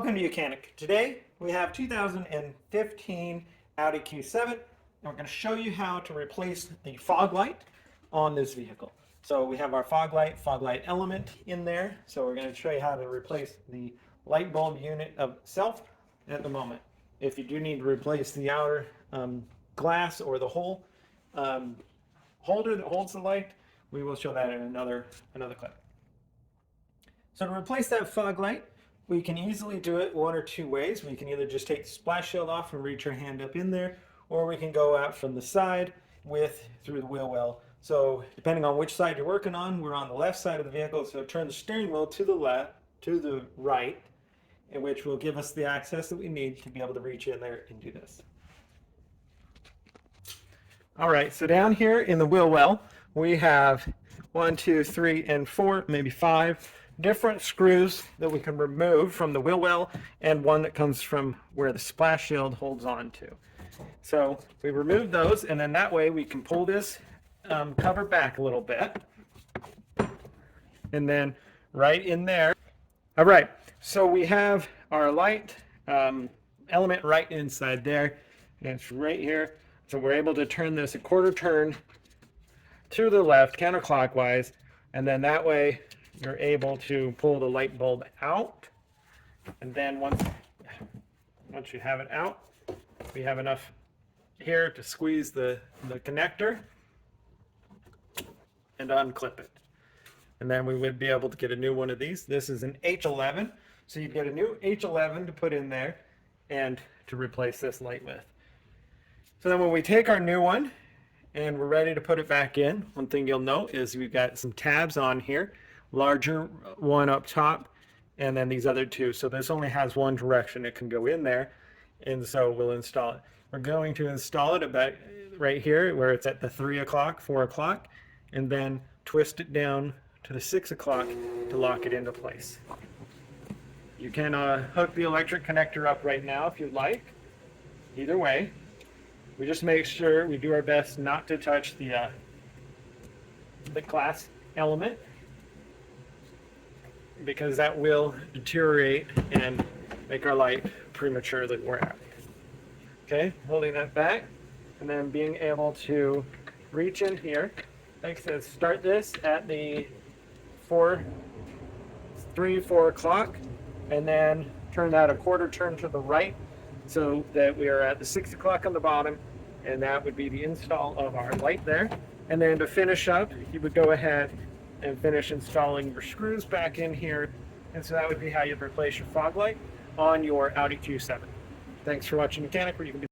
Welcome to Mechanic. Today we have 2015 Audi Q7 and we're going to show you how to replace the fog light on this vehicle. So we have our fog light element in there. So we're going to show you how to replace the light bulb unit of itself at the moment. If you do need to replace the outer glass or the whole holder that holds the light, we will show that in another clip. So to replace that fog light, we can easily do it one or two ways. We can either just take the splash shield off and reach our hand up in there, or we can go out from the side through the wheel well. So depending on which side you're working on, we're on the left side of the vehicle, so turn the steering wheel to the right, and which will give us the access that we need to be able to reach in there and do this. All right, so down here in the wheel well, we have 1, 2, 3, and 4, maybe 5 different screws that we can remove from the wheel well, and one that comes from where the splash shield holds on to. So we remove those, and then that way we can pull this cover back a little bit, and then right in there. All right, so we have our light element right inside there, and it's right here. So we're able to turn this a quarter turn to the left counterclockwise, and then that way you're able to pull the light bulb out. And then once you have it out, we have enough here to squeeze the connector and unclip it. And then we would be able to get a new one of these. This is an H11, so you'd get a new H11 to put in there and to replace this light with. So then when we take our new one and we're ready to put it back in, one thing you'll note is we've got some tabs on here, larger one up top, and then these other two. So this only has one direction it can go in there, and so we'll install it. We're going to install it about right here where it's at the 3 o'clock, 4 o'clock, and then twist it down to the 6 o'clock to lock it into place. You can hook the electric connector up right now if you'd like. Either way, we just make sure we do our best not to touch the glass element, because that will deteriorate and make our light prematurely wear out. Okay, holding that back and then being able to reach in here. Like I said, start this at the 4 o'clock, and then turn that a quarter turn to the right so that we are at the 6 o'clock on the bottom, and that would be the install of our light there. And then to finish up, you would go ahead and finish installing your screws back in here, and so that would be how you'd replace your fog light on your Audi Q7. Thanks for watching Mechanic, where you can do